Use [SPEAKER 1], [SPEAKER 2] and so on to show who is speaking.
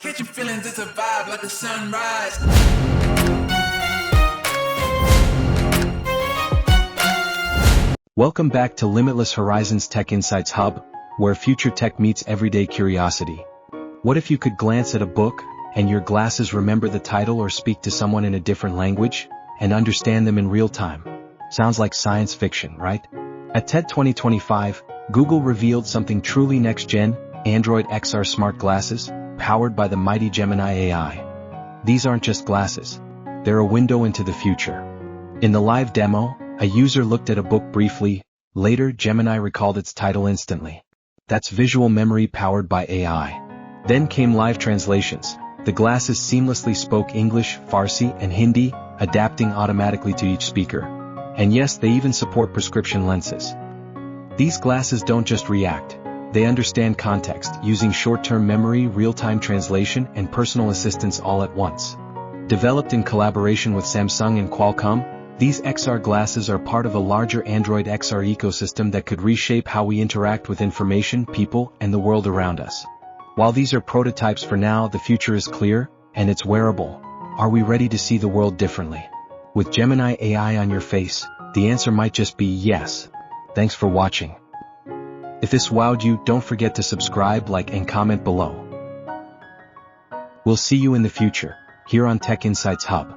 [SPEAKER 1] Catch your feelings, it's a vibe like a sunrise.
[SPEAKER 2] Welcome back to Limitless Horizons Tech Insights Hub, where future tech meets everyday curiosity. What if you could glance at a book, and your glasses remember the title or speak to someone in a different language, and understand them in real time? Sounds like science fiction, right? At TED 2025, Google revealed something truly next-gen, Android XR smart glasses, powered by the mighty Gemini AI. These aren't just glasses. They're a window into the future. In the live demo, a user looked at a book briefly. Later, Gemini recalled its title instantly. That's visual memory powered by AI. Then came live translations. The glasses seamlessly spoke English, Farsi, and Hindi, adapting automatically to each speaker. And yes, they even support prescription lenses. These glasses don't just react. They understand context, using short-term memory, real-time translation, and personal assistance all at once. Developed in collaboration with Samsung and Qualcomm, these XR glasses are part of a larger Android XR ecosystem that could reshape how we interact with information, people, and the world around us. While these are prototypes for now, the future is clear, and it's wearable. Are we ready to see the world differently? With Gemini AI on your face, the answer might just be yes. Thanks for watching. If this wowed you, don't forget to subscribe, like, and comment below. We'll see you in the future, here on Tech Insights Hub.